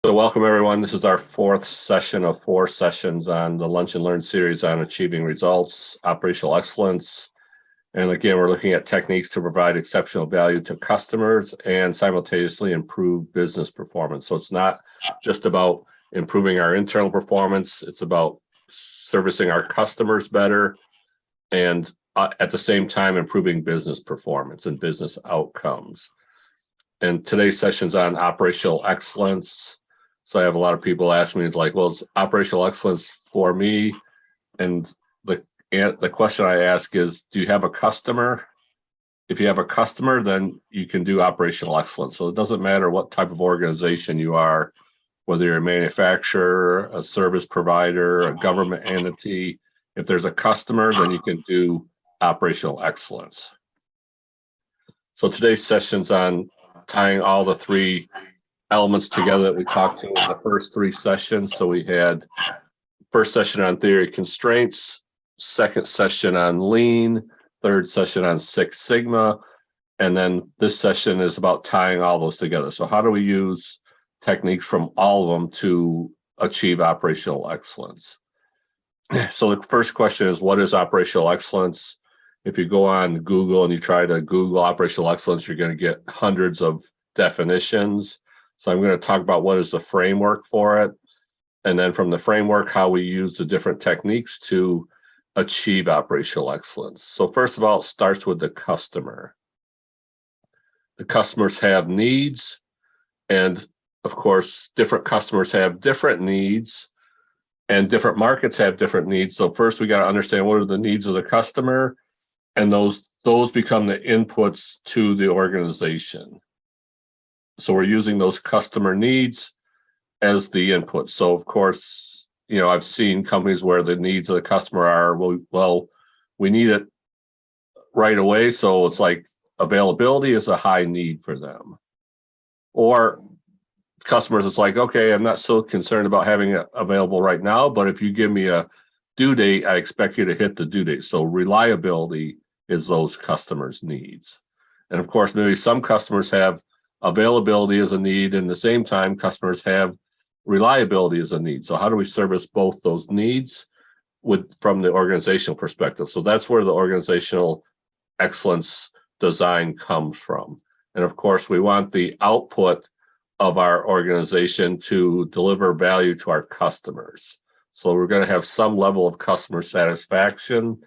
So welcome everyone. This is our fourth session of 4 sessions on the Lunch and Learn series on achieving results, operational excellence. And again, we're looking at techniques to provide exceptional value to customers and simultaneously improve business performance. So it's not just about improving our internal performance. It's about servicing our customers better and at the same time improving business performance and business outcomes. And today's session's on operational excellence. So I have a lot of people ask me, it's like, well, is operational excellence for me? And the question I ask is, do you have a customer? If you have a customer, then you can do operational excellence. So it doesn't matter what type of organization you are, whether you're a manufacturer, a service provider, a government entity. If there's a customer, then you can do operational excellence. So today's session's on tying all the 3 elements together that we talked to in the first 3 sessions. So we had first session on theory of constraints, second session on lean, third session on Six Sigma, and then this session is about tying all those together. So how do we use techniques from all of them to achieve operational excellence? So the first question is, what is operational excellence? If you go on Google and you try to Google operational excellence, you're going to get hundreds of definitions. So I'm going to talk about what is the framework for it. And then from the framework, how we use the different techniques to achieve operational excellence. So first of all, it starts with the customer. The customers have needs. And of course, different customers have different needs and different markets have different needs. So first we got to understand what are the needs of the customer, and those become the inputs to the organization. So we're using those customer needs as the input. So of course, I've seen companies where the needs of the customer are, well, we need it right away. So it's like availability is a high need for them. Or customers, it's like, okay, I'm not so concerned about having it available right now, but if you give me a due date, I expect you to hit the due date. So reliability is those customers' needs. And of course, maybe some customers have availability as a need, and at the same time, customers have reliability as a need. So how do we service both those needs from the organizational perspective? So that's where the organizational excellence design comes from. And of course, we want the output of our organization to deliver value to our customers. So we're going to have some level of customer satisfaction.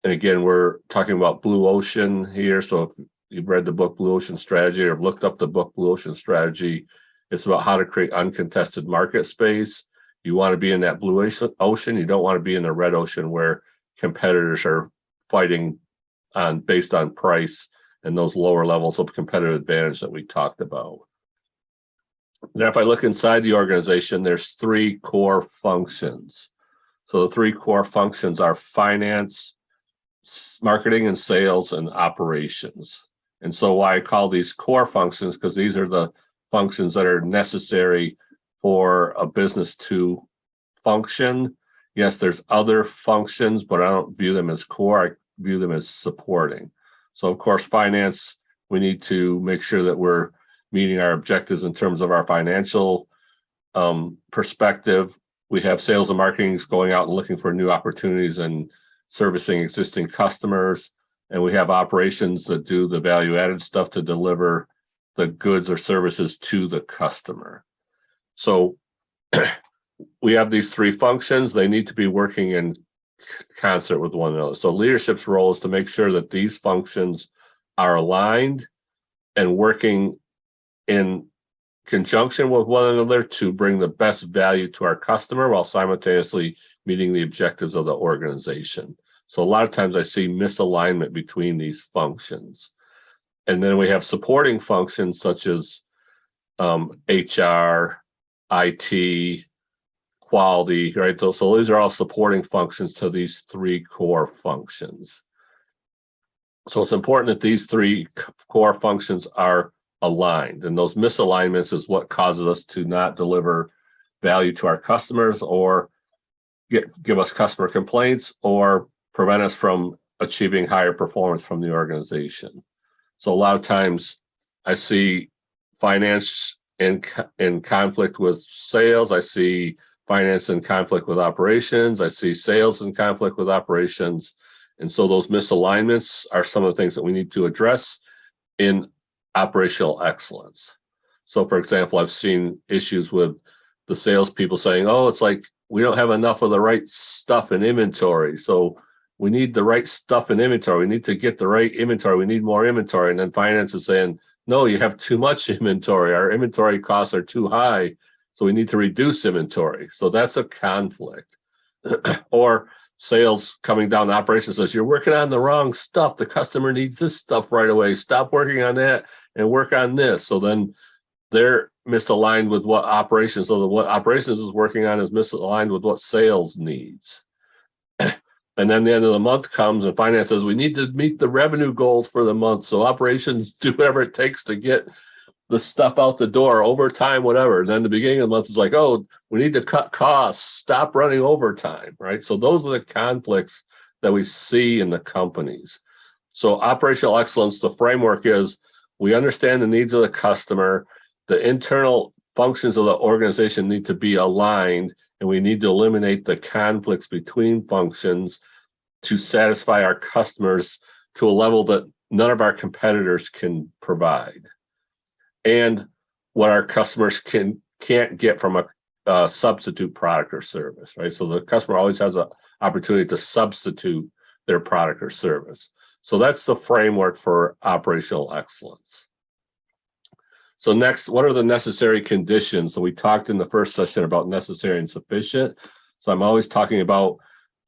And again, we're talking about Blue Ocean here. So if you've read the book Blue Ocean Strategy or looked up the book Blue Ocean Strategy, it's about how to create uncontested market space. You want to be in that blue ocean. You don't want to be in the red ocean where competitors are fighting based on price and those lower levels of competitive advantage that we talked about. Now, if I look inside the organization, there's 3 core functions. So the 3 core functions are finance, marketing and sales, and operations. And so why I call these core functions, because these are the functions that are necessary for a business to function. Yes, there's other functions, but I don't view them as core. I view them as supporting. So of course, finance, we need to make sure that we're meeting our objectives in terms of our financial perspective. We have sales and marketing going out and looking for new opportunities and servicing existing customers. And we have operations that do the value-added stuff to deliver the goods or services to the customer. So we have these 3 functions. They need to be working in concert with one another. So leadership's role is to make sure that these functions are aligned and working in conjunction with one another to bring the best value to our customer while simultaneously meeting the objectives of the organization. So a lot of times I see misalignment between these functions. And then we have supporting functions such as HR, IT, quality, right? So these are all supporting functions to these 3 core functions. So it's important that these 3 core functions are aligned, and those misalignments is what causes us to not deliver value to our customers or give us customer complaints or prevent us from achieving higher performance from the organization. So a lot of times I see finance in conflict with sales. I see finance in conflict with operations. I see sales in conflict with operations. And so those misalignments are some of the things that we need to address in operational excellence. So for example, I've seen issues with the salespeople saying, oh, it's like we don't have enough of the right stuff in inventory. So we need the right stuff in inventory. We need to get the right inventory. We need more inventory. And then finance is saying, no, you have too much inventory. Our inventory costs are too high. So we need to reduce inventory. So that's a conflict. Or sales coming down to operations says, you're working on the wrong stuff. The customer needs this stuff right away. Stop working on that and work on this. So then they're misaligned with what operations, so what operations is working on is misaligned with what sales needs. And then the end of the month comes and finance says, we need to meet the revenue goals for the month. So operations do whatever it takes to get the stuff out the door, overtime, whatever. And then the beginning of the month is like, oh, we need to cut costs, stop running overtime, right? So those are the conflicts that we see in the companies. So operational excellence, the framework is we understand the needs of the customer, the internal functions of the organization need to be aligned, and we need to eliminate the conflicts between functions to satisfy our customers to a level that none of our competitors can provide, and what our customers can't get from a substitute product or service, right? So the customer always has an opportunity to substitute their product or service. So that's the framework for operational excellence. So next, what are the necessary conditions? So we talked in the first session about necessary and sufficient. So I'm always talking about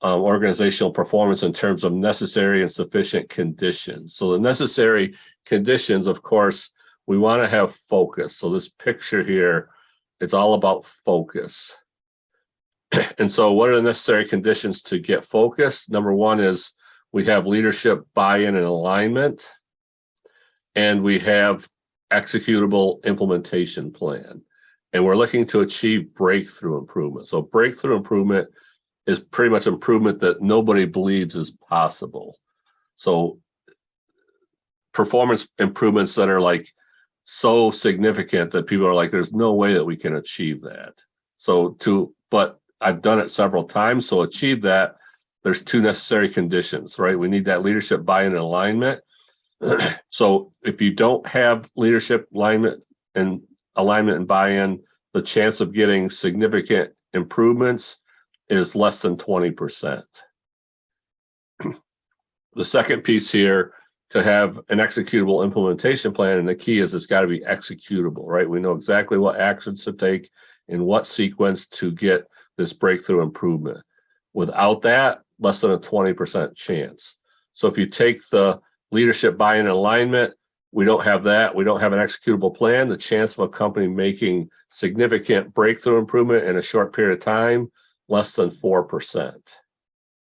organizational performance in terms of necessary and sufficient conditions. So the necessary conditions, of course, we want to have focus. So this picture here, it's all about focus. And so what are the necessary conditions to get focus? Number one is we have leadership buy-in and alignment, and we have executable implementation plan. And we're looking to achieve breakthrough improvement. So breakthrough improvement is pretty much improvement that nobody believes is possible. So performance improvements that are like so significant that people are like, there's no way that we can achieve that. But I've done it several times. So achieve that, there's two necessary conditions, right? We need that leadership buy-in and alignment. So if you don't have leadership alignment and buy-in, the chance of getting significant improvements is less than 20%. The second piece here, to have an executable implementation plan, and the key is it's got to be executable, right? We know exactly what actions to take in what sequence to get this breakthrough improvement. Without that, less than a 20% chance. So if you take the leadership buy-in and alignment, we don't have that. We don't have an executable plan. The chance of a company making significant breakthrough improvement in a short period of time, less than 4%.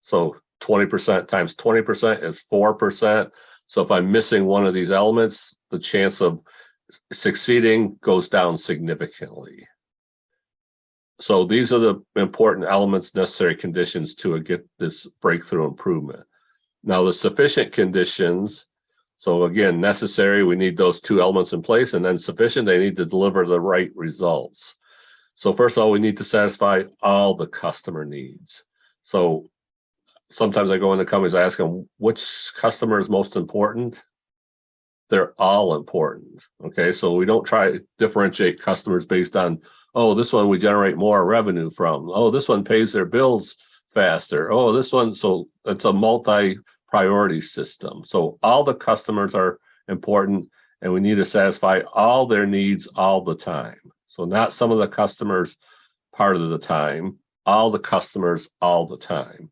So 20% times 20% is 4%. So if I'm missing one of these elements, the chance of succeeding goes down significantly. So these are the important elements, necessary conditions to get this breakthrough improvement. Now, the sufficient conditions, so again, necessary, we need those two elements in place, and then sufficient, they need to deliver the right results. So first of all, we need to satisfy all the customer needs. So sometimes I go into companies, I ask them, which customer is most important? They're all important, okay? So we don't try to differentiate customers based on, oh, this one we generate more revenue from. Oh, this one pays their bills faster. Oh, this one, so it's a multi-priority system. So all the customers are important, and we need to satisfy all their needs all the time. So not some of the customers part of the time, all the customers all the time.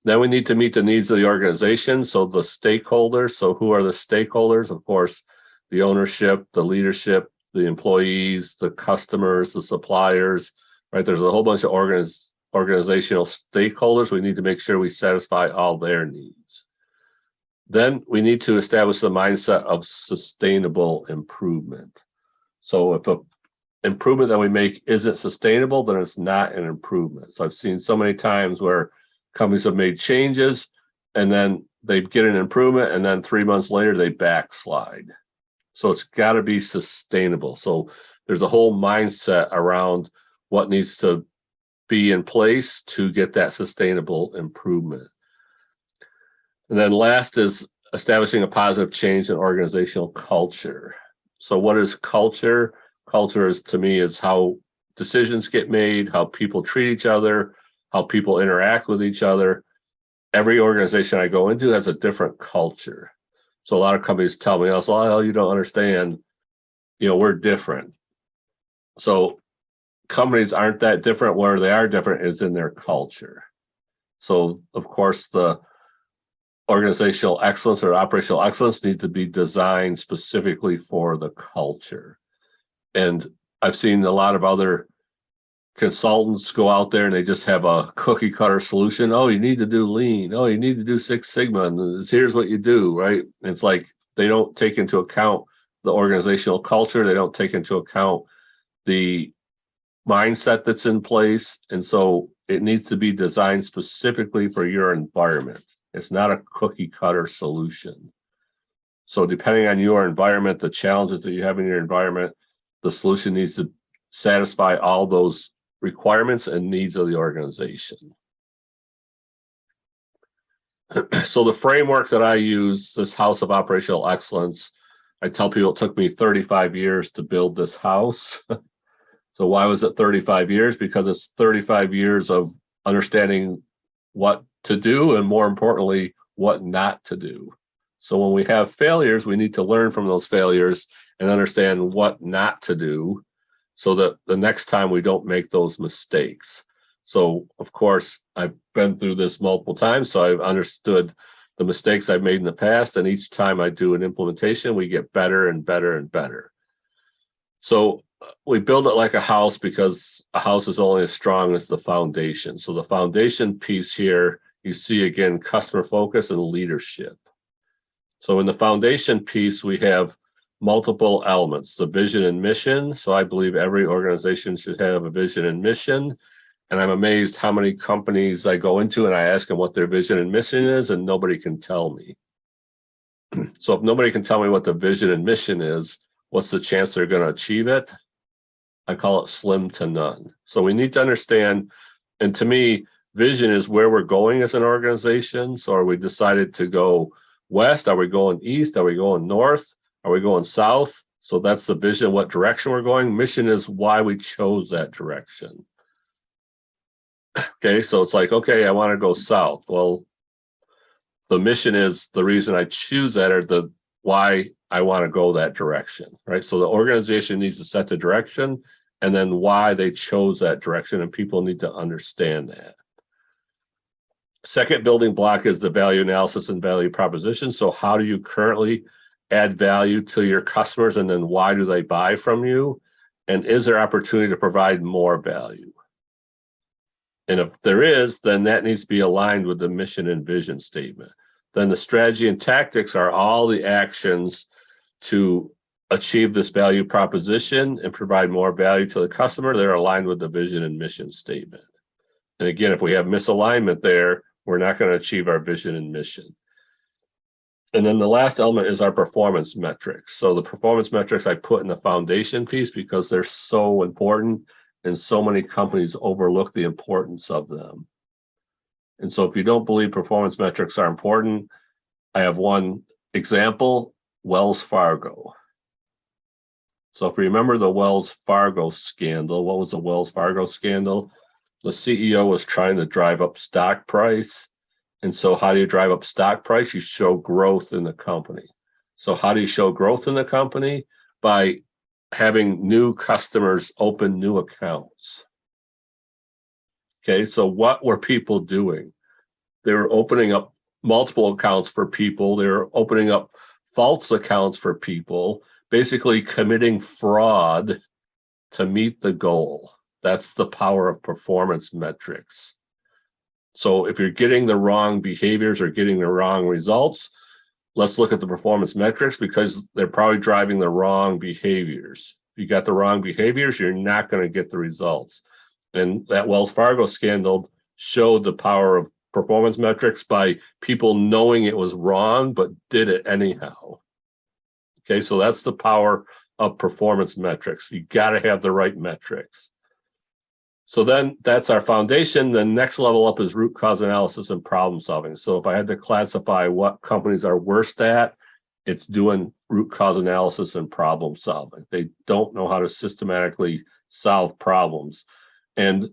Then we need to meet the needs of the organization. So the stakeholders, so who are the stakeholders? Of course, the ownership, the leadership, the employees, the customers, the suppliers, right? There's a whole bunch of organizational stakeholders. We need to make sure we satisfy all their needs. Then we need to establish the mindset of sustainable improvement. So if an improvement that we make isn't sustainable, then it's not an improvement. So I've seen so many times where companies have made changes and then they get an improvement and then 3 months later they backslide. So it's got to be sustainable. So there's a whole mindset around what needs to be in place to get that sustainable improvement. And then last is establishing a positive change in organizational culture. So what is culture? Culture is, to me, is how decisions get made, how people treat each other, how people interact with each other. Every organization I go into has a different culture. So a lot of companies tell me, oh, you don't understand, we're different. So companies aren't that different. Where they are different is in their culture. So of course, the organizational excellence or operational excellence needs to be designed specifically for the culture. And I've seen a lot of other consultants go out there and they just have a cookie cutter solution. Oh, you need to do lean. Oh, you need to do Six Sigma. And here's what you do, right? It's like they don't take into account the organizational culture. They don't take into account the mindset that's in place. And so it needs to be designed specifically for your environment. It's not a cookie cutter solution. So depending on your environment, the challenges that you have in your environment, the solution needs to satisfy all those requirements and needs of the organization. So the framework that I use, this house of operational excellence, I tell people it took me 35 years to build this house. So why was it 35 years? Because it's 35 years of understanding what to do and, more importantly, what not to do. So when we have failures, we need to learn from those failures and understand what not to do so that the next time we don't make those mistakes. So, of course, I've been through this multiple times, so I've understood the mistakes I've made in the past, and each time I do an implementation, we get better and better and better. So we build it like a house because a house is only as strong as the foundation. So the foundation piece here, you see again, customer focus and leadership. So in the foundation piece, we have multiple elements, the vision and mission. So I believe every organization should have a vision and mission. And I'm amazed how many companies I go into and I ask them what their vision and mission is, and nobody can tell me. So if nobody can tell me what the vision and mission is, what's the chance they're going to achieve it? I call it slim to none. So we need to understand, and to me, vision is where we're going as an organization. So are we decided to go west? Are we going east? Are we going north? Are we going south? So that's the vision, what direction we're going. Mission is why we chose that direction. Okay, so it's like, okay, I want to go south. Well, the mission is the reason I choose that, or the why I want to go that direction, right? So the organization needs to set the direction and then why they chose that direction, and people need to understand that. Second building block is the value analysis and value proposition. So how do you currently add value to your customers, and then why do they buy from you? And is there opportunity to provide more value? And if there is, then that needs to be aligned with the mission and vision statement. Then the strategy and tactics are all the actions to achieve this value proposition and provide more value to the customer. They're aligned with the vision and mission statement. And again, if we have misalignment there, we're not going to achieve our vision and mission. And then the last element is our performance metrics. So the performance metrics I put in the foundation piece because they're so important, and so many companies overlook the importance of them. And so if you don't believe performance metrics are important, I have one example, Wells Fargo. So if you remember the Wells Fargo scandal, what was the Wells Fargo scandal? The CEO was trying to drive up stock price. And so how do you drive up stock price? You show growth in the company. So how do you show growth in the company? By having new customers open new accounts. Okay, so what were people doing? They were opening up multiple accounts for people. They were opening up false accounts for people, basically committing fraud to meet the goal. That's the power of performance metrics. So if you're getting the wrong behaviors or getting the wrong results, let's look at the performance metrics because they're probably driving the wrong behaviors. If you got the wrong behaviors, you're not going to get the results. And that Wells Fargo scandal showed the power of performance metrics by people knowing it was wrong, but did it anyhow. Okay, so that's the power of performance metrics. You got to have the right metrics. So then that's our foundation. The next level up is root cause analysis and problem solving. So if I had to classify what companies are worst at, it's doing root cause analysis and problem solving. They don't know how to systematically solve problems. And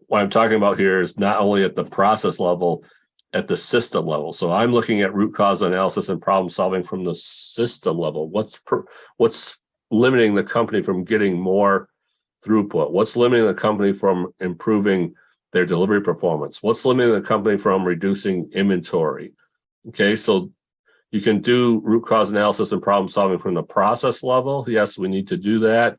what I'm talking about here is not only at the process level, at the system level. So I'm looking at root cause analysis and problem solving from the system level. What's limiting the company from getting more throughput? What's limiting the company from improving their delivery performance? What's limiting the company from reducing inventory? Okay, so you can do root cause analysis and problem solving from the process level. Yes, we need to do that.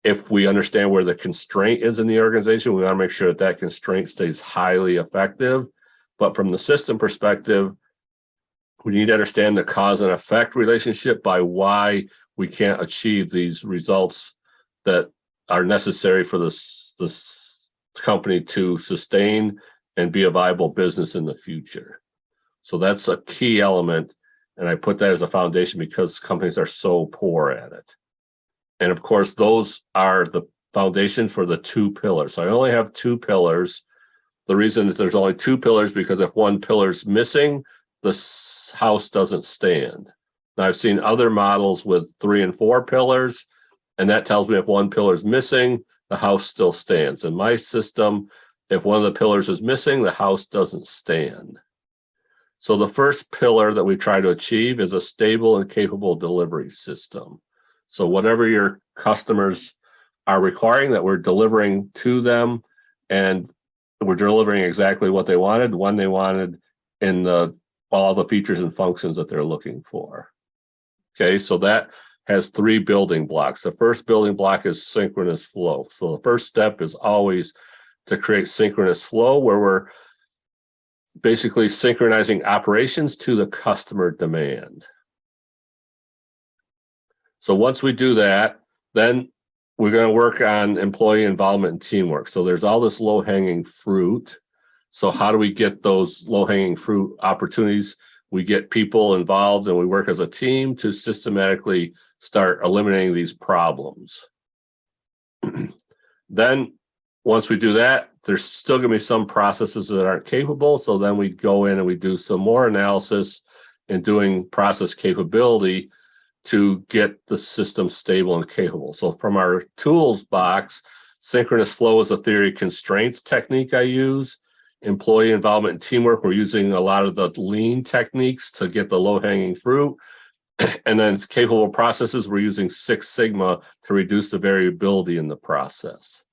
If we understand where the constraint is in the organization, we want to make sure that that constraint stays highly effective. But from the system perspective, we need to understand the cause and effect relationship by why we can't achieve these results that are necessary for this company to sustain and be a viable business in the future. So that's a key element, and I put that as a foundation because companies are so poor at it. And of course, those are the foundation for the 2 pillars. So I only have 2 pillars. The reason that there's only 2 pillars because if one pillar is missing, the house doesn't stand. Now I've seen other models with 3 and 4 pillars, and that tells me if one pillar is missing, the house still stands. In my system, if one of the pillars is missing, the house doesn't stand. So the first pillar that we try to achieve is a stable and capable delivery system. So whatever your customers are requiring, that we're delivering to them, and we're delivering exactly what they wanted, when they wanted, in all the features and functions that they're looking for. Okay, so that has 3 building blocks. The first building block is synchronous flow. So the first step is always to create synchronous flow, where we're basically synchronizing operations to the customer demand. So once we do that, then we're going to work on employee involvement and teamwork. So there's all this low-hanging fruit. So how do we get those low-hanging fruit opportunities? We get people involved and we work as a team to systematically start eliminating these problems. Then once we do that, there's still going to be some processes that aren't capable. So then we go in and we do some more analysis in doing process capability to get the system stable and capable. So from our tools box, synchronous flow is a theory of constraints technique I use. Employee involvement and teamwork, we're using a lot of the lean techniques to get the low-hanging fruit. And then capable processes, we're using Six Sigma to reduce the variability in the process.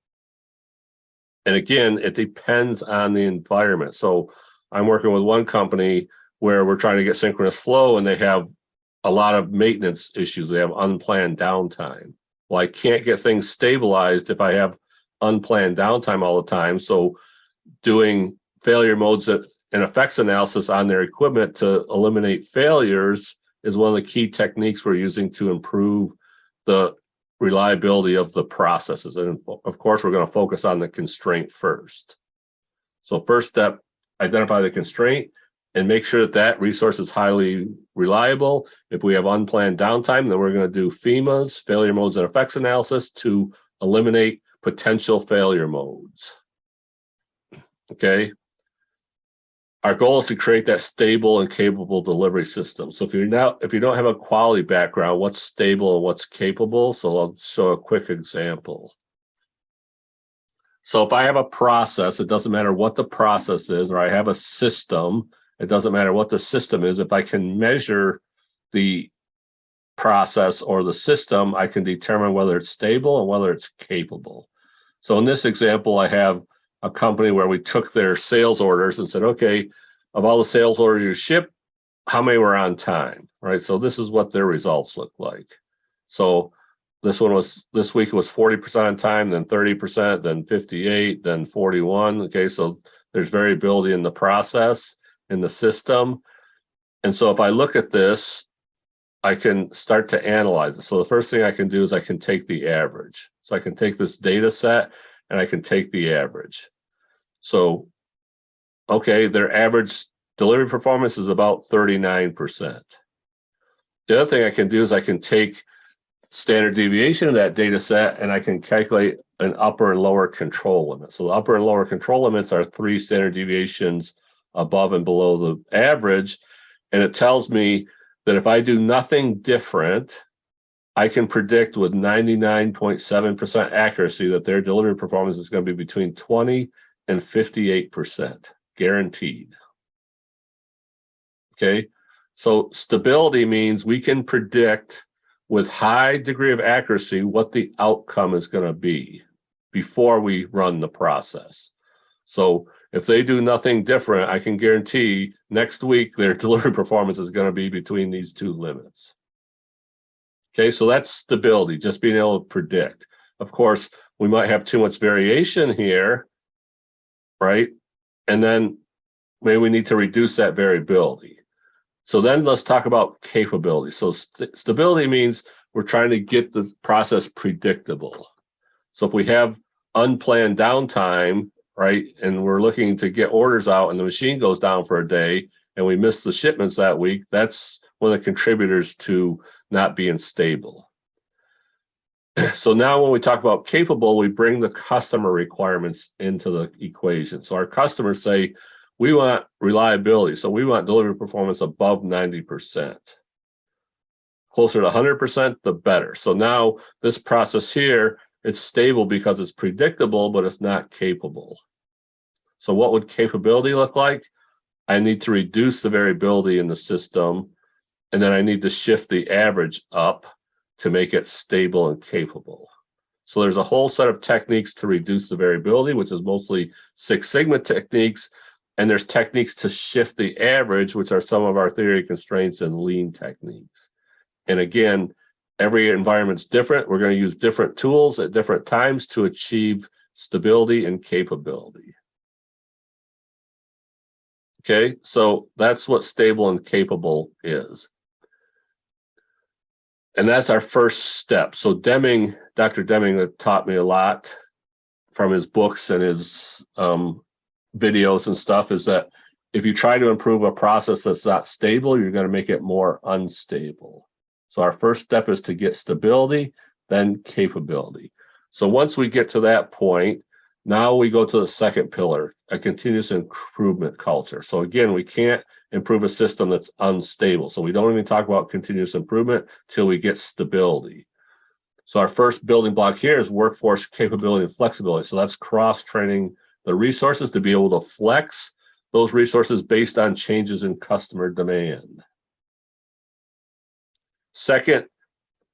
And again, it depends on the environment. So I'm working with one company where we're trying to get synchronous flow, and they have a lot of maintenance issues. They have unplanned downtime. Well, I can't get things stabilized if I have unplanned downtime all the time. So doing failure modes and effects analysis on their equipment to eliminate failures is one of the key techniques we're using to improve the reliability of the processes. And of course, we're going to focus on the constraint first. So first step, identify the constraint and make sure that that resource is highly reliable. If we have unplanned downtime, then we're going to do FEMAs, failure modes and effects analysis, to eliminate potential failure modes. Okay. Our goal is to create that stable and capable delivery system. So if you don't have a quality background, what's stable and what's capable? So I'll show a quick example. So if I have a process, it doesn't matter what the process is, or I have a system, it doesn't matter what the system is. If I can measure the process or the system, I can determine whether it's stable and whether it's capable. So in this example, I have a company where we took their sales orders and said, okay, of all the sales orders you shipped, how many were on time, right? So this is what their results look like. So this week it was 40% on time, then 30%, then 58, then 41. Okay, so there's variability in the process, in the system. And so if I look at this, I can start to analyze it. So the first thing I can do is I can take the average. So I can take this data set and I can take the average. So, okay, their average delivery performance is about 39%. The other thing I can do is I can take standard deviation of that data set, and I can calculate an upper and lower control limit. So the upper and lower control limits are 3 standard deviations above and below the average. And it tells me that if I do nothing different, I can predict with 99.7% accuracy that their delivery performance is going to be between 20 and 58%, guaranteed. Okay, so stability means we can predict with high degree of accuracy what the outcome is going to be before we run the process. So if they do nothing different, I can guarantee next week their delivery performance is going to be between these 2 limits. Okay, so that's stability, just being able to predict. Of course, we might have too much variation here, right? And then maybe we need to reduce that variability. So then let's talk about capability. So stability means we're trying to get the process predictable. So if we have unplanned downtime, right, and we're looking to get orders out and the machine goes down for a day and we miss the shipments that week, that's one of the contributors to not being stable. So now when we talk about capable, we bring the customer requirements into the equation. So our customers say, we want reliability. So we want delivery performance above 90%. Closer to 100%, the better. So now this process here, it's stable because it's predictable, but it's not capable. So what would capability look like? I need to reduce the variability in the system, and then I need to shift the average up to make it stable and capable. So there's a whole set of techniques to reduce the variability, which is mostly Six Sigma techniques. And there's techniques to shift the average, which are some of our theory of constraints and lean techniques. And again, every environment's different. We're going to use different tools at different times to achieve stability and capability. Okay, so that's what stable and capable is. And that's our first step. So Deming, Dr. Deming taught me a lot from his books and his videos and stuff, is that if you try to improve a process that's not stable, you're going to make it more unstable. So our first step is to get stability, then capability. So once we get to that point, now we go to the second pillar, a continuous improvement culture. So again, we can't improve a system that's unstable. So we don't even talk about continuous improvement till we get stability. So our first building block here is workforce capability and flexibility. So that's cross-training the resources to be able to flex those resources based on changes in customer demand. Second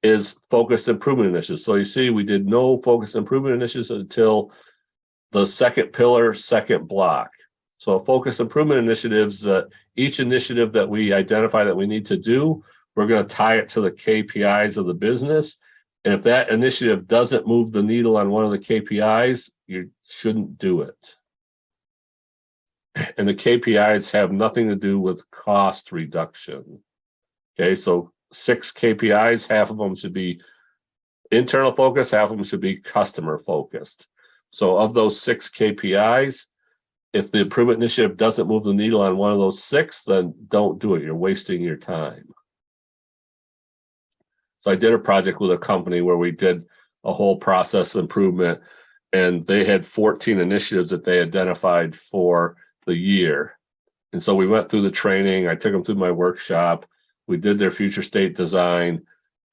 is focused improvement initiatives. So you see, we did no focused improvement initiatives until the second pillar, second block. So focused improvement initiatives, each initiative that we identify that we need to do, we're going to tie it to the KPIs of the business. And if that initiative doesn't move the needle on one of the KPIs, you shouldn't do it. And the KPIs have nothing to do with cost reduction. Okay, so 6 KPIs, half of them should be internal focus, half of them should be customer focused. So of those 6 KPIs, if the improvement initiative doesn't move the needle on one of those 6, then don't do it. You're wasting your time. So I did a project with a company where we did a whole process improvement, and they had 14 initiatives that they identified for the year. And so we went through the training. I took them through my workshop. We did their future state design,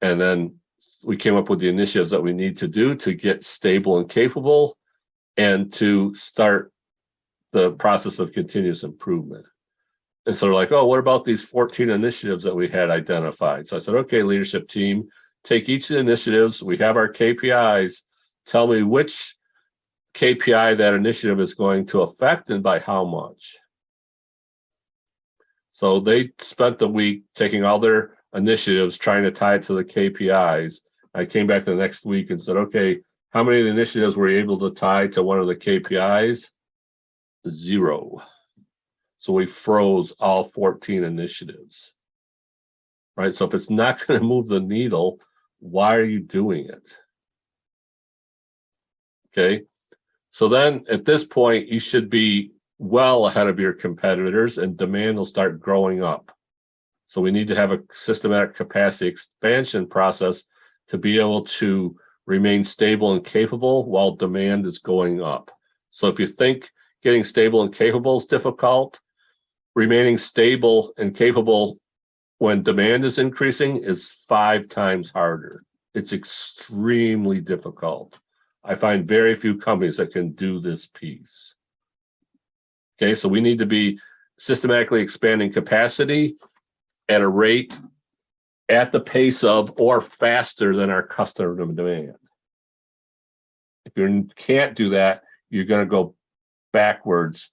and then we came up with the initiatives that we need to do to get stable and capable and to start the process of continuous improvement. And so they're like, oh, what about these 14 initiatives that we had identified? So I said, okay, leadership team, take each of the initiatives. We have our KPIs. Tell me which KPI that initiative is going to affect and by how much. So they spent the week taking all their initiatives, trying to tie it to the KPIs. I came back the next week and said, okay, how many initiatives were you able to tie to one of the KPIs? 0. So we froze all 14 initiatives, right? So if it's not going to move the needle, why are you doing it? Okay. So then at this point, you should be well ahead of your competitors and demand will start growing up. So we need to have a systematic capacity expansion process to be able to remain stable and capable while demand is going up. So if you think getting stable and capable is difficult, remaining stable and capable when demand is increasing is 5 times harder. It's extremely difficult. I find very few companies that can do this piece. Okay, so we need to be systematically expanding capacity at a rate at the pace of or faster than our customer demand. If you can't do that, you're going to go backwards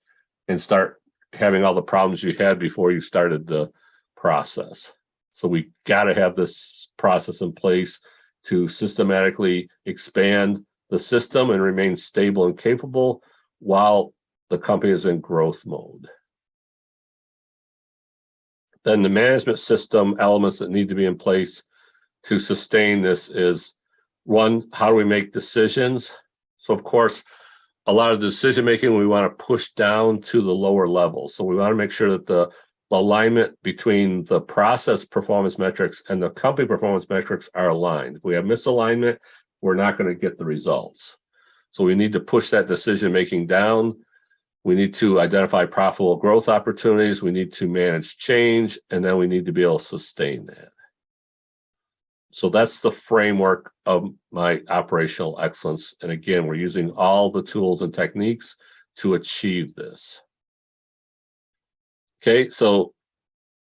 and start having all the problems you had before you started the process. So we got to have this process in place to systematically expand the system and remain stable and capable while the company is in growth mode. Then the management system elements that need to be in place to sustain this is, one, how do we make decisions? So of course, a lot of decision making we want to push down to the lower level. So we want to make sure that the alignment between the process performance metrics and the company performance metrics are aligned. If we have misalignment, we're not going to get the results. So we need to push that decision making down. We need to identify profitable growth opportunities. We need to manage change, and then we need to be able to sustain that. So that's the framework of my operational excellence. And again, we're using all the tools and techniques to achieve this. Okay, so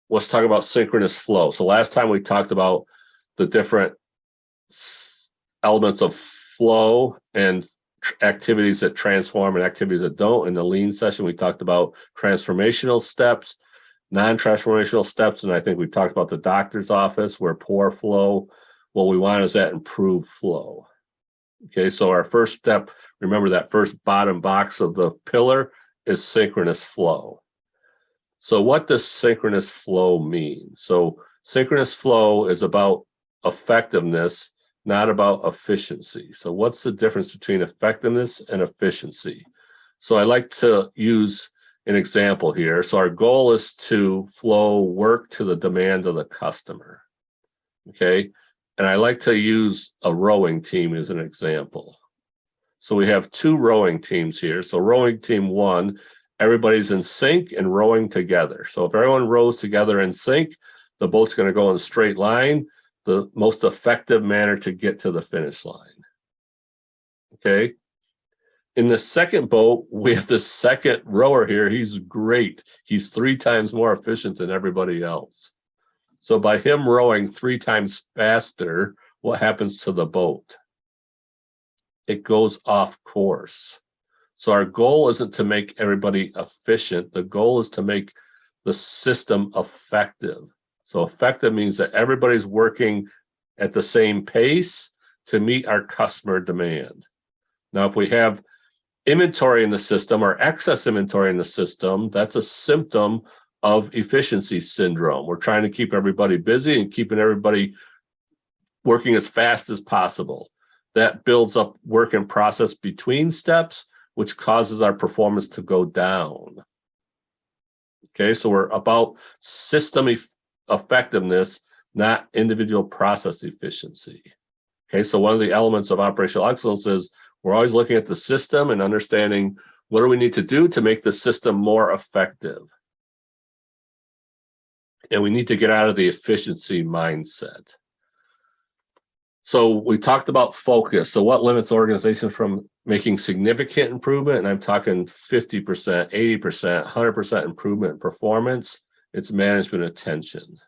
let's talk about synchronous flow. So last time we talked about the different elements of flow and activities that transform and activities that don't. In the lean session, we talked about transformational steps, non-transformational steps, and I think we talked about the doctor's office where poor flow. What we want is that improved flow. Okay, so our first step, remember that first bottom box of the pillar is synchronous flow. So what does synchronous flow mean? So synchronous flow is about effectiveness, not about efficiency. So what's the difference between effectiveness and efficiency? So I like to use an example here. So our goal is to flow work to the demand of the customer. Okay, and I like to use a rowing team as an example. So we have 2 rowing teams here. So rowing team 1, everybody's in sync and rowing together. So if everyone rows together in sync, the boat's going to go in a straight line, the most effective manner to get to the finish line. Okay. In the second boat, we have the second rower here. He's great. He's 3 times more efficient than everybody else. So by him rowing 3 times faster, what happens to the boat? It goes off course. So our goal isn't to make everybody efficient. The goal is to make the system effective. So effective means that everybody's working at the same pace to meet our customer demand. Now, if we have inventory in the system or excess inventory in the system, that's a symptom of efficiency syndrome. We're trying to keep everybody busy and keeping everybody working as fast as possible. That builds up work in process between steps, which causes our performance to go down. Okay, so we're about system effectiveness, not individual process efficiency. Okay, so one of the elements of operational excellence is we're always looking at the system and understanding what do we need to do to make the system more effective. And we need to get out of the efficiency mindset. So we talked about focus. So what limits organizations from making significant improvement? And I'm talking 50%, 80%, 100% improvement in performance. It's management attention.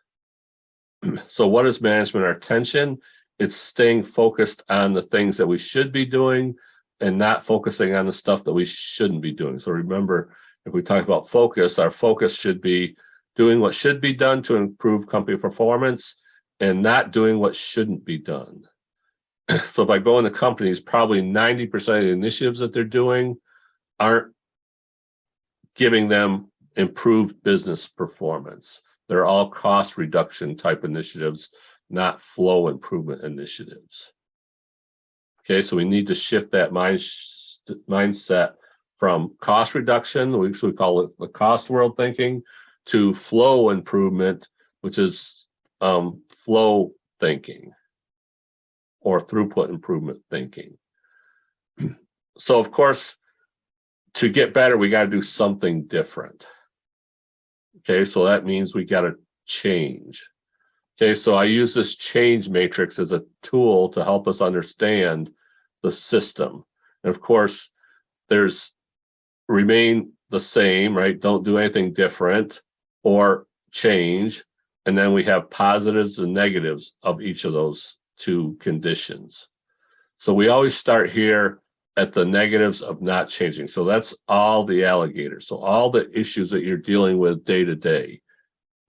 So what is management attention? It's staying focused on the things that we should be doing and not focusing on the stuff that we shouldn't be doing. So remember, if we talk about focus, our focus should be doing what should be done to improve company performance and not doing what shouldn't be done. So if I go into companies, probably 90% of the initiatives that they're doing aren't giving them improved business performance. They're all cost reduction type initiatives, not flow improvement initiatives. Okay, so we need to shift that mindset from cost reduction, we call it the cost world thinking, to flow improvement, which is flow thinking. or throughput improvement thinking. So of course, to get better, we got to do something different. Okay, so that means we got to change. Okay, so I use this change matrix as a tool to help us understand the system. And of course, there's remain the same, right? Don't do anything different, or change. And then we have positives and negatives of each of those two conditions. So we always start here at the negatives of not changing. So that's all the alligators. So all the issues that you're dealing with day to day.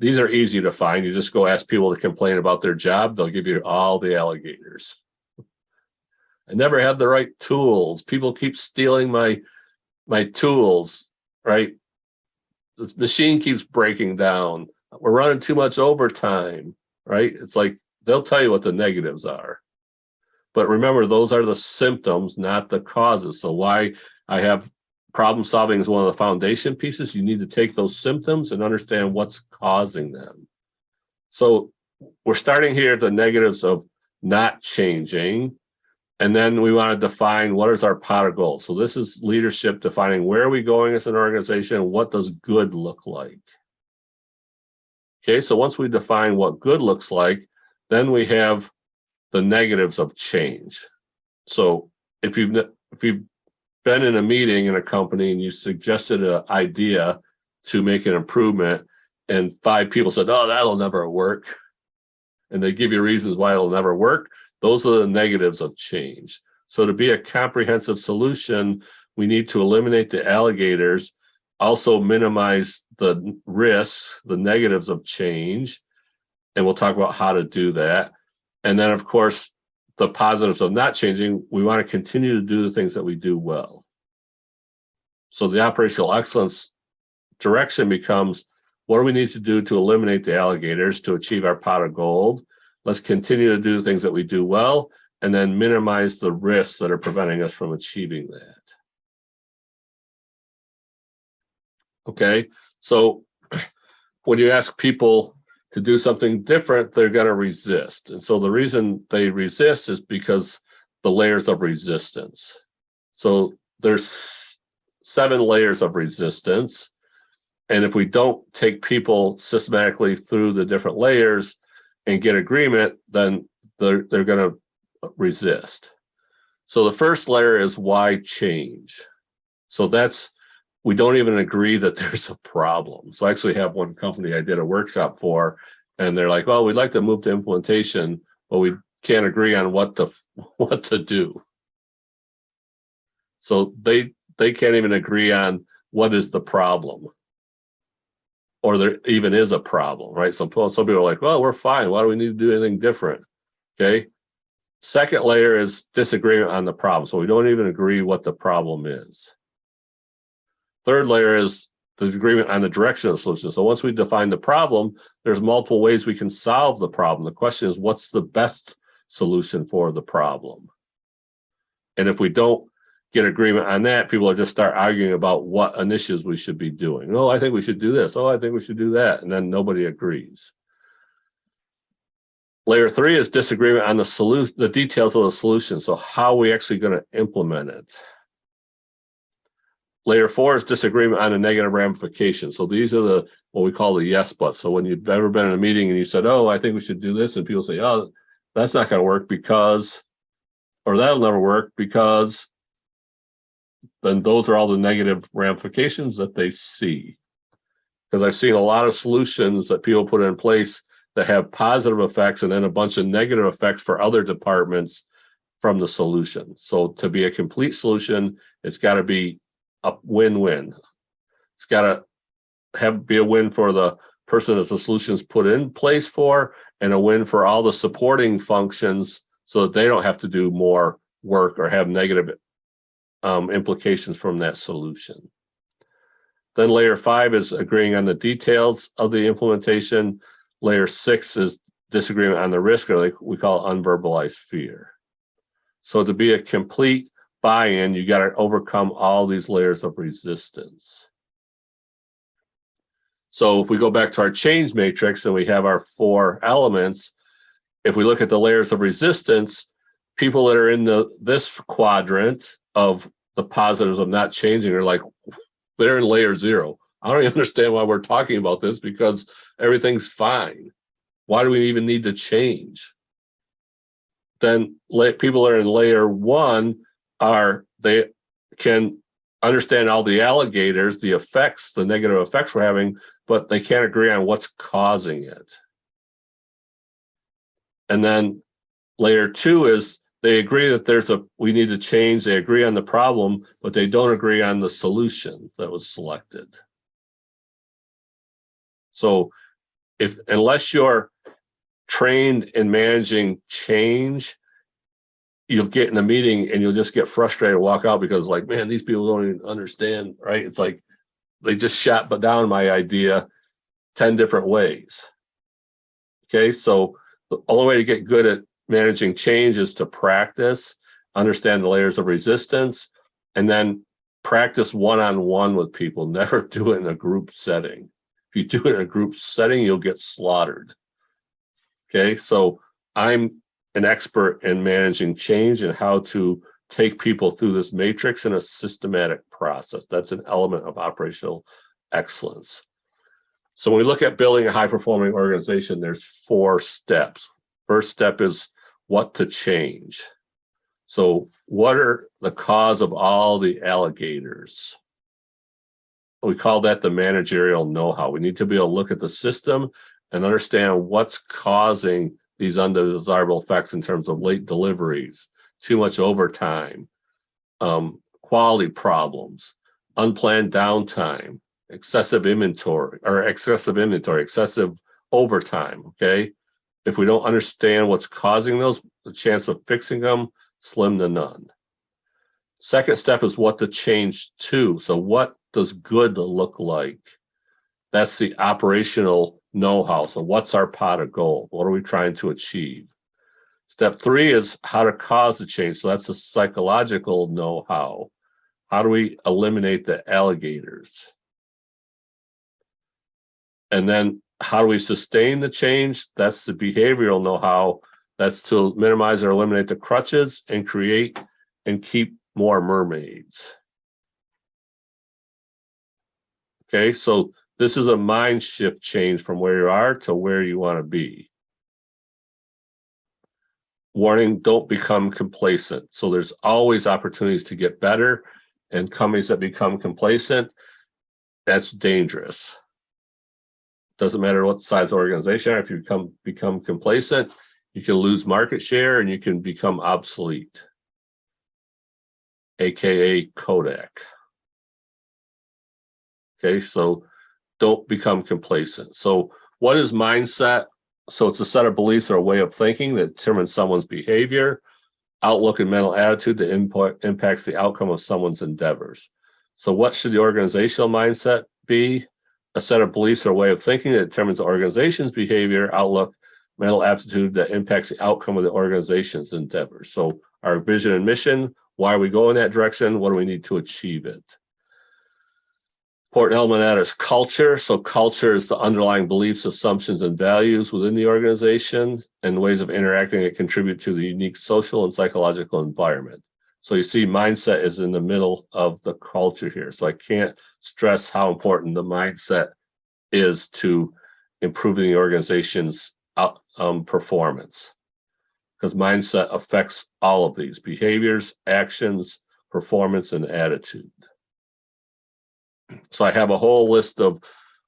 These are easy to find. You just go ask people to complain about their job. They'll give you all the alligators. I never have the right tools. People keep stealing my tools, right? The machine keeps breaking down. We're running too much overtime, right? It's like they'll tell you what the negatives are. But remember, those are the symptoms, not the causes. So why I have problem solving is one of the foundation pieces. You need to take those symptoms and understand what's causing them. So we're starting here at the negatives of not changing. And then we want to define what is our pot of gold. So this is leadership defining where are we going as an organization? What does good look like? Okay, so once we define what good looks like, then we have the negatives of change. So if you've been in a meeting in a company and you suggested an idea to make an improvement and 5 people said, oh, that'll never work, and they give you reasons why it'll never work, those are the negatives of change. So to be a comprehensive solution, we need to eliminate the alligators, also minimize the risks, the negatives of change, and we'll talk about how to do that. And then, of course, the positives of not changing, we want to continue to do the things that we do well. So the operational excellence direction becomes, what do we need to do to eliminate the alligators to achieve our pot of gold? Let's continue to do things that we do well, and then minimize the risks that are preventing us from achieving that. Okay, so when you ask people to do something different, they're going to resist. And so the reason they resist is because the layers of resistance. So there's 7 layers of resistance. And if we don't take people systematically through the different layers and get agreement, then they're going to resist. So the first layer is why change. So that's, we don't even agree that there's a problem. So I actually have one company I did a workshop for, and they're like, well, we'd like to move to implementation, but we can't agree on what to do. So they can't even agree on what is the problem, or there even is a problem, right? Some people are like, well, we're fine. Why do we need to do anything different? Okay. Second layer is disagreement on the problem. So we don't even agree what the problem is. Third layer is the agreement on the direction of the solution. So once we define the problem, there's multiple ways we can solve the problem. The question is, what's the best solution for the problem? And if we don't get agreement on that, people will just start arguing about what initiatives we should be doing. Oh, I think we should do this. Oh, I think we should do that. And then nobody agrees. Layer 3 is disagreement on the solution, the details of the solution. So how are we actually going to implement it? Layer 4 is disagreement on the negative ramifications. So these are what we call the yes buts. So when you've ever been in a meeting and you said, oh, I think we should do this, and people say, oh, that's not going to work because, or that'll never work because, then those are all the negative ramifications that they see. Because I've seen a lot of solutions that people put in place that have positive effects and then a bunch of negative effects for other departments from the solution. So to be a complete solution, it's got to be a win-win. It's got to be a win for the person that the solution's put in place for, and a win for all the supporting functions so that they don't have to do more work or have negative implications from that solution. Then layer 5 is agreeing on the details of the implementation. Layer 6 is disagreement on the risk, or like we call unverbalized fear. So to be a complete buy-in, you got to overcome all these layers of resistance. So if we go back to our change matrix and we have our 4 elements, if we look at the layers of resistance, people that are in this quadrant of the positives of not changing are like, they're in layer 0. I don't even understand why we're talking about this because everything's fine. Why do we even need to change? Then people that are in layer 1 they can understand all the alligators, the effects, the negative effects we're having, but they can't agree on what's causing it. And then layer 2 is they agree that we need to change. They agree on the problem, but they don't agree on the solution that was selected. So unless you're trained in managing change, you'll get in a meeting and you'll just get frustrated and walk out because like, man, these people don't even understand, right? It's like they just shot down my idea 10 different ways. Okay, so the only way to get good at managing change is to practice, understand the layers of resistance, and then practice one-on-one with people. Never do it in a group setting. If you do it in a group setting, you'll get slaughtered. Okay, so I'm an expert in managing change and how to take people through this matrix in a systematic process. That's an element of operational excellence. So when we look at building a high-performing organization, there's 4 steps. First step is what to change. So what are the cause of all the alligators? We call that the managerial know-how. We need to be able to look at the system and understand what's causing these undesirable effects in terms of late deliveries, too much overtime, quality problems, unplanned downtime, excessive overtime, okay? If we don't understand what's causing those, the chance of fixing them, slim to none. Second step is what to change to. So what does good look like? That's the operational know-how. So what's our pot of gold? What are we trying to achieve? Step 3 is how to cause the change. So that's the psychological know-how. How do we eliminate the alligators? And then how do we sustain the change? That's the behavioral know-how. That's to minimize or eliminate the crutches and create and keep more mermaids. Okay, so this is a mind shift change from where you are to where you want to be. Warning, don't become complacent. So there's always opportunities to get better, and companies that become complacent, that's dangerous. Doesn't matter what size organization, if you become complacent, you can lose market share and you can become obsolete, AKA Kodak. Okay, so don't become complacent. So what is mindset? So it's a set of beliefs or a way of thinking that determines someone's behavior, outlook, and mental attitude that impacts the outcome of someone's endeavors. So what should the organizational mindset be? A set of beliefs or way of thinking that determines the organization's behavior, outlook, mental aptitude that impacts the outcome of the organization's endeavors. So our vision and mission, why are we going that direction? What do we need to achieve it? Important element of that is culture. So culture is the underlying beliefs, assumptions, and values within the organization and ways of interacting that contribute to the unique social and psychological environment. So you see mindset is in the middle of the culture here. So I can't stress how important the mindset is to improving the organization's performance, because mindset affects all of these behaviors, actions, performance, and attitude. So I have a whole list of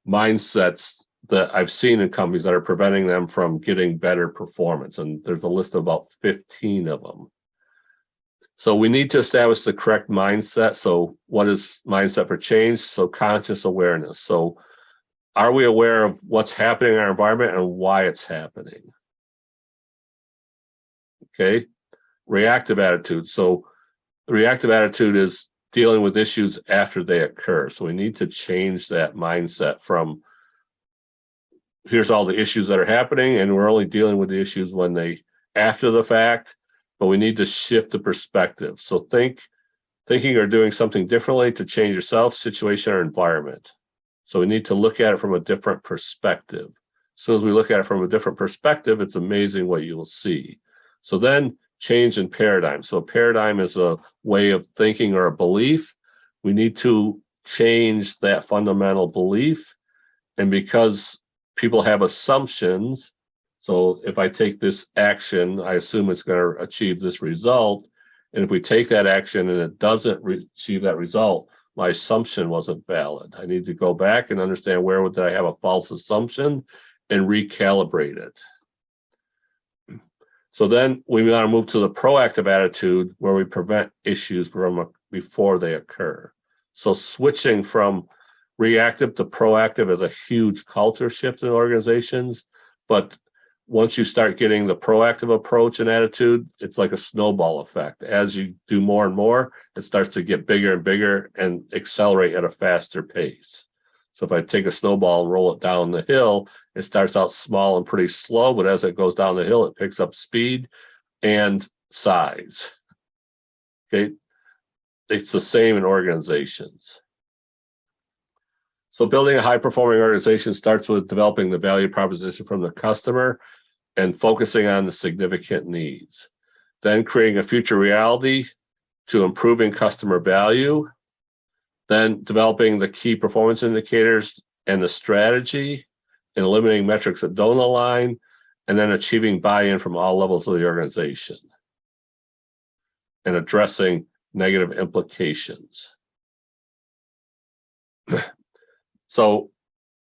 mindsets that I've seen in companies that are preventing them from getting better performance. And there's a list of about 15 of them. So we need to establish the correct mindset. So what is mindset for change? So conscious awareness. So are we aware of what's happening in our environment and why it's happening? Okay. Reactive attitude. So the reactive attitude is dealing with issues after they occur. So we need to change that mindset from here's all the issues that are happening and we're only dealing with the issues when they after the fact, but we need to shift the perspective. So thinking or doing something differently to change yourself, situation, or environment. So we need to look at it from a different perspective. As soon as we look at it from a different perspective, it's amazing what you will see. So then change in paradigm. So a paradigm is a way of thinking or a belief. We need to change that fundamental belief. And because people have assumptions, so if I take this action, I assume it's going to achieve this result. And if we take that action and it doesn't achieve that result, my assumption wasn't valid. I need to go back and understand where did I have a false assumption and recalibrate it. So then we want to move to the proactive attitude where we prevent issues from before they occur. So switching from reactive to proactive is a huge culture shift in organizations. But once you start getting the proactive approach and attitude, it's like a snowball effect. As you do more and more, it starts to get bigger and bigger and accelerate at a faster pace. So if I take a snowball and roll it down the hill, it starts out small and pretty slow, but as it goes down the hill, it picks up speed and size. Okay, it's the same in organizations. So building a high-performing organization starts with developing the value proposition from the customer and focusing on the significant needs. Then creating a future reality to improving customer value. Then developing the key performance indicators and the strategy and eliminating metrics that don't align, and then achieving buy-in from all levels of the organization and addressing negative implications. So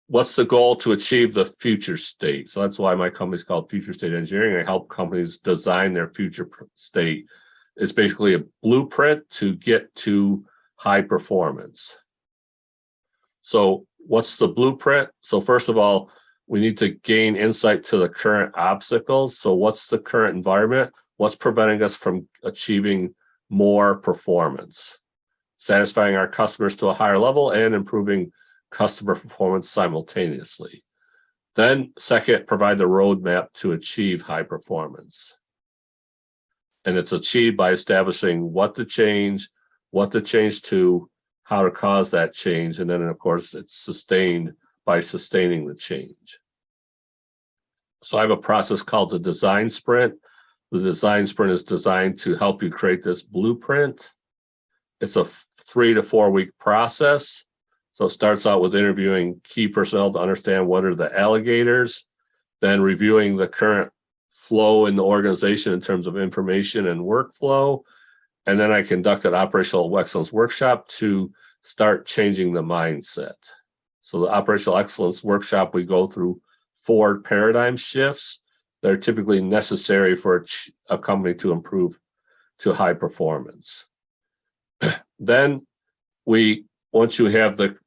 what's the goal to achieve the future state? So that's why my company is called Future State Engineering. I help companies design their future state. It's basically a blueprint to get to high performance. So what's the blueprint? So first of all, we need to gain insight to the current obstacles. So what's the current environment? What's preventing us from achieving more performance? Satisfying our customers to a higher level and improving customer performance simultaneously. Then second, provide the roadmap to achieve high performance. And it's achieved by establishing what to change to, how to cause that change, and then of course it's sustained by sustaining the change. So I have a process called the design sprint. The design sprint is designed to help you create this blueprint. It's a 3 to 4 week process. So it starts out with interviewing key personnel to understand what are the alligators, then reviewing the current flow in the organization in terms of information and workflow. And then I conduct an operational excellence workshop to start changing the mindset. So the operational excellence workshop, we go through 4 paradigm shifts that are typically necessary for a company to improve to high performance. Then once you have the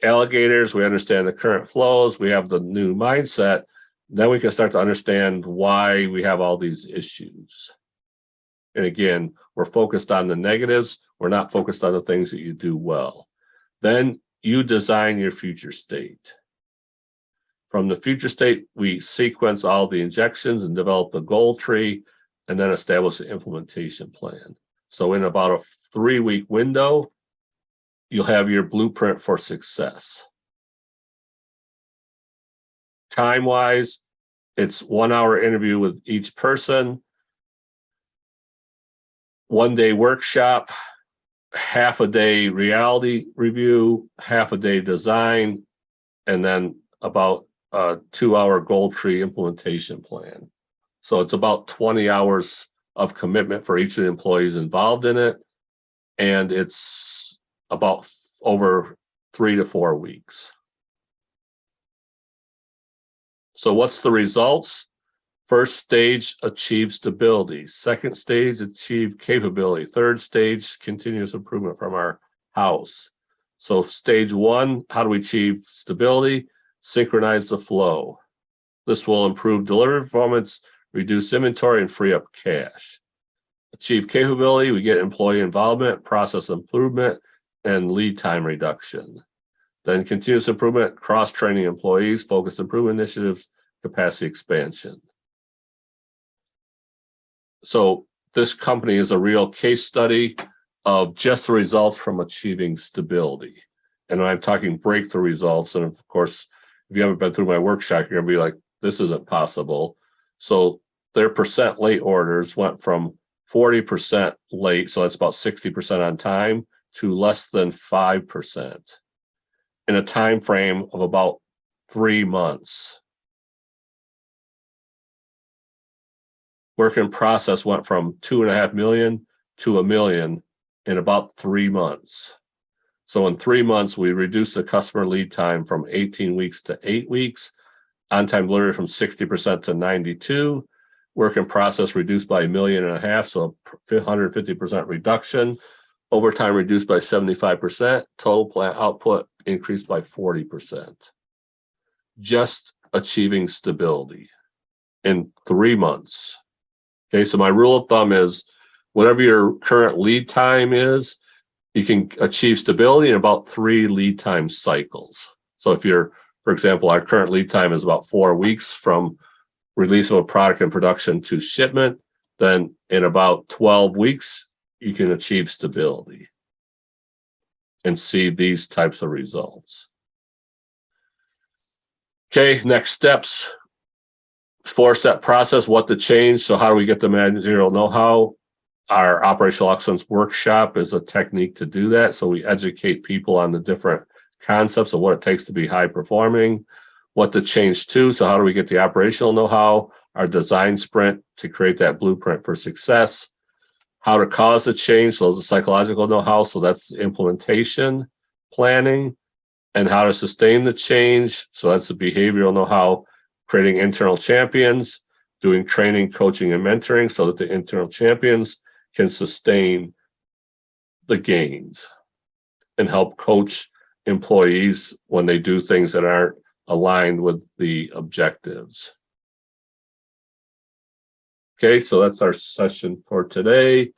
alligators, we understand the current flows, we have the new mindset, then we can start to understand why we have all these issues. And again, we're focused on the negatives. We're not focused on the things that you do well. Then you design your future state. From the future state, we sequence all the injections and develop the goal tree and then establish the implementation plan. So in about a 3-week window, you'll have your blueprint for success. Time-wise, it's 1 hour interview with each person, 1 day workshop, half a day reality review, half a day design, and then about a 2 hour goal tree implementation plan. So it's about 20 hours of commitment for each of the employees involved in it. And it's about over 3 to 4 weeks. So what's the results? First stage, achieve stability. Second stage, achieve capability. Third stage, continuous improvement from our house. So stage 1, how do we achieve stability? Synchronize the flow. This will improve delivery performance, reduce inventory, and free up cash. Achieve capability, we get employee involvement, process improvement, and lead time reduction. Then continuous improvement, cross-training employees, focused improvement initiatives, capacity expansion. So this company is a real case study of just the results from achieving stability. And I'm talking breakthrough results. And of course, if you haven't been through my workshop, you're gonna be like, this isn't possible. So their percent late orders went from 40% late, so that's about 60% on time, to less than 5% in a time frame of about 3 months. Work in process went from 2.5 million to 1 million in about 3 months. So in 3 months, we reduced the customer lead time from 18 weeks to 8 weeks, on-time delivery from 60% to 92%, work in process reduced by 1.5 million, so 150% reduction, overtime reduced by 75%, total plant output increased by 40%. Just achieving stability in 3 months. Okay, so my rule of thumb is whatever your current lead time is, you can achieve stability in about 3 lead time cycles. So if you're, for example, our current lead time is about 4 weeks from release of a product in production to shipment, then in about 12 weeks, you can achieve stability and see these types of results. Okay, next steps. 4-step process, what to change. So how do we get the managerial know-how? Our operational excellence workshop is a technique to do that. So we educate people on the different concepts of what it takes to be high performing, what to change to. So how do we get the operational know-how? Our design sprint to create that blueprint for success. How to cause a change. So the psychological know-how. So that's the implementation, planning, and how to sustain the change. So that's the behavioral know-how, creating internal champions, doing training, coaching, and mentoring so that the internal champions can sustain the gains and help coach employees when they do things that aren't aligned with the objectives. Okay, so that's our session for today.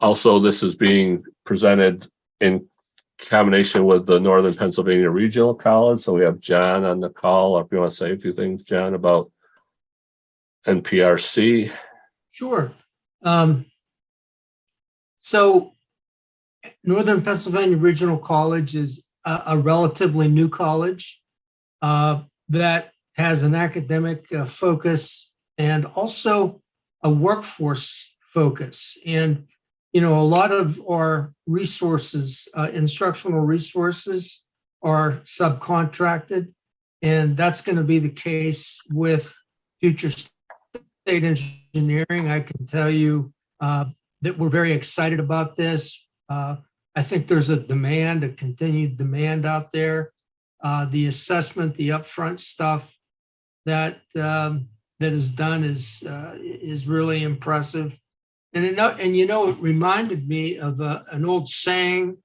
Also, this is being presented in combination with the Northern Pennsylvania Regional College. So we have John on the call. If you want to say a few things, John, about NPRC. Sure. So Northern Pennsylvania Regional College is a relatively new college that has an academic focus and also a workforce focus. And, you know, a lot of our resources, instructional resources, are subcontracted. And that's going to be the case with future state engineering. I can tell you that we're very excited about this. I think there's a demand, a continued demand out there. The assessment, the upfront stuff that is done is really impressive. And it reminded me of an old saying.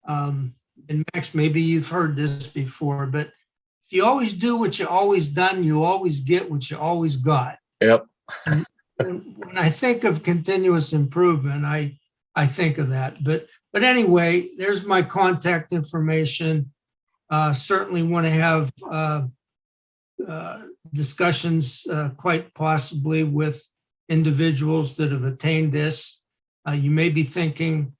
And Max, maybe you've heard this before, but if you always do what you always done, you always get what you always got. Yep. When I think of continuous improvement, I think of that. But anyway, there's my contact information. Certainly want to have discussions quite possibly with individuals that have attained this. You may be thinking,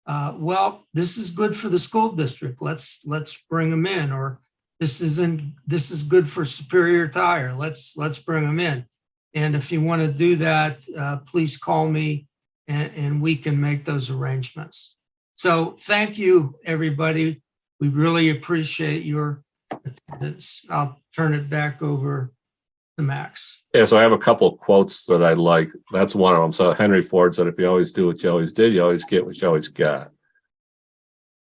well, this is good for the school district. Let's bring them in. Or this is good for Superior Tire. Let's bring them in. And if you want to do that, please call me and we can make those arrangements. So thank you, everybody. We really appreciate your attendance. I'll turn it back over to Max. Yeah, so I have a couple of quotes that I like. That's one of them. So Henry Ford said, if you always do what you always did, you always get what you always got.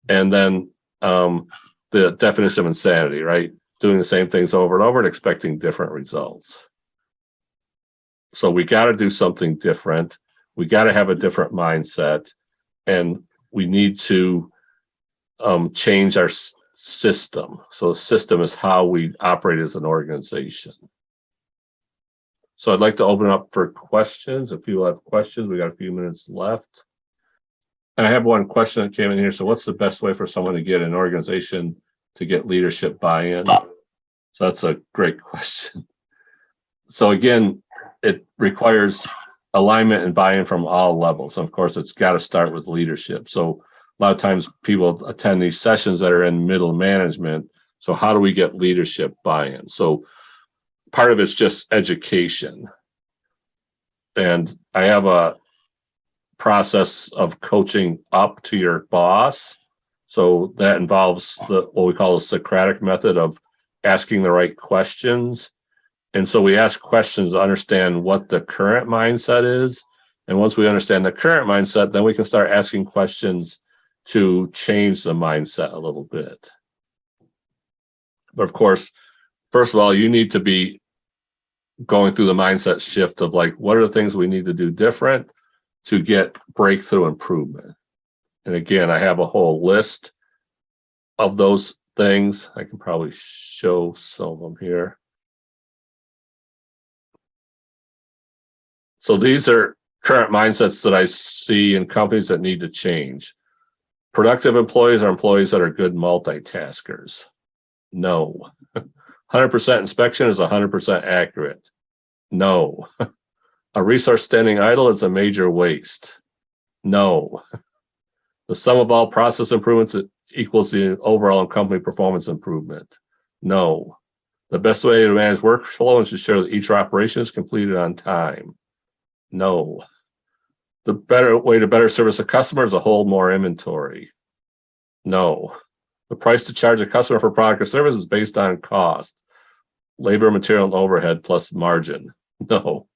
And then the definition of insanity, right? Doing the same things over and over and expecting different results. So we got to do something different. We got to have a different mindset, and we need to change our system. So the system is how we operate as an organization. So I'd like to open up for questions. If people have questions, we got a few minutes left. And I have one question that came in here. So what's the best way for someone to get an organization to get leadership buy-in? So that's a great question. So again, it requires alignment and buy-in from all levels. Of course, it's got to start with leadership. So a lot of times people attend these sessions that are in middle management. So how do we get leadership buy-in? So part of it's just education. And I have a process of coaching up to your boss. So that involves what we call the Socratic method of asking the right questions. And so we ask questions to understand what the current mindset is. And once we understand the current mindset, then we can start asking questions to change the mindset a little bit. But of course, first of all, you need to be going through the mindset shift of like, what are the things we need to do different to get breakthrough improvement? And again, I have a whole list of those things. I can probably show some of them here. So these are current mindsets that I see in companies that need to change. Productive employees are employees that are good multitaskers. No. 100% inspection is 100% accurate. No. A resource standing idle is a major waste. No. The sum of all process improvements equals the overall company performance improvement. No. The best way to manage workflow is to ensure that each operation is completed on time. No. The better way to better service a customer is to hold more inventory. No. The price to charge a customer for product or service is based on cost, labor, material, and overhead plus margin. No.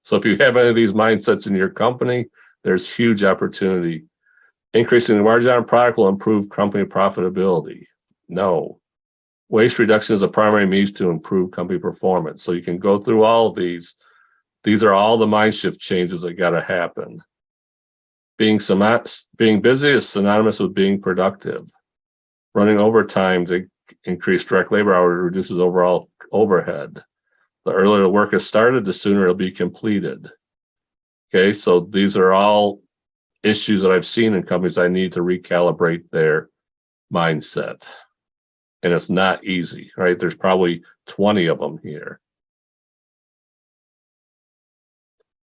So if you have any of these mindsets in your company, there's huge opportunity. Increasing the margin on product will improve company profitability. No. Waste reduction is a primary means to improve company performance. So you can go through all of these. These are all the mind shift changes that got to happen. Being busy is synonymous with being productive. Running overtime to increase direct labor hours reduces overall overhead. The earlier the work is started, the sooner it'll be completed. Okay, so these are all issues that I've seen in companies. I need to recalibrate their mindset. And it's not easy, right? There's probably 20 of them here.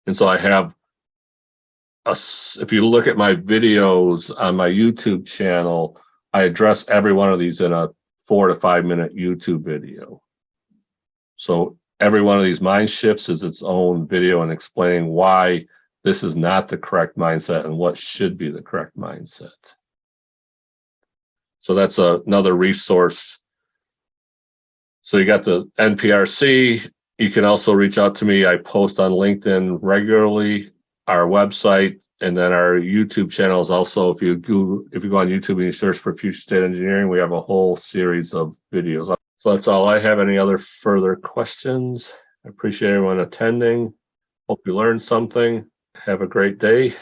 And so I have, if you look at my videos on my YouTube channel, I address every one of these in a 4 to 5 minute YouTube video. So every one of these mind shifts is its own video and explaining why this is not the correct mindset and what should be the correct mindset. So that's another resource. So you got the NPRC. You can also reach out to me. I post on LinkedIn regularly, our website, and then our YouTube channel is also, if you go on YouTube and you search for Future State Engineering, we have a whole series of videos. So that's all I have. Any other further questions? I appreciate everyone attending. Hope you learned something. Have a great day.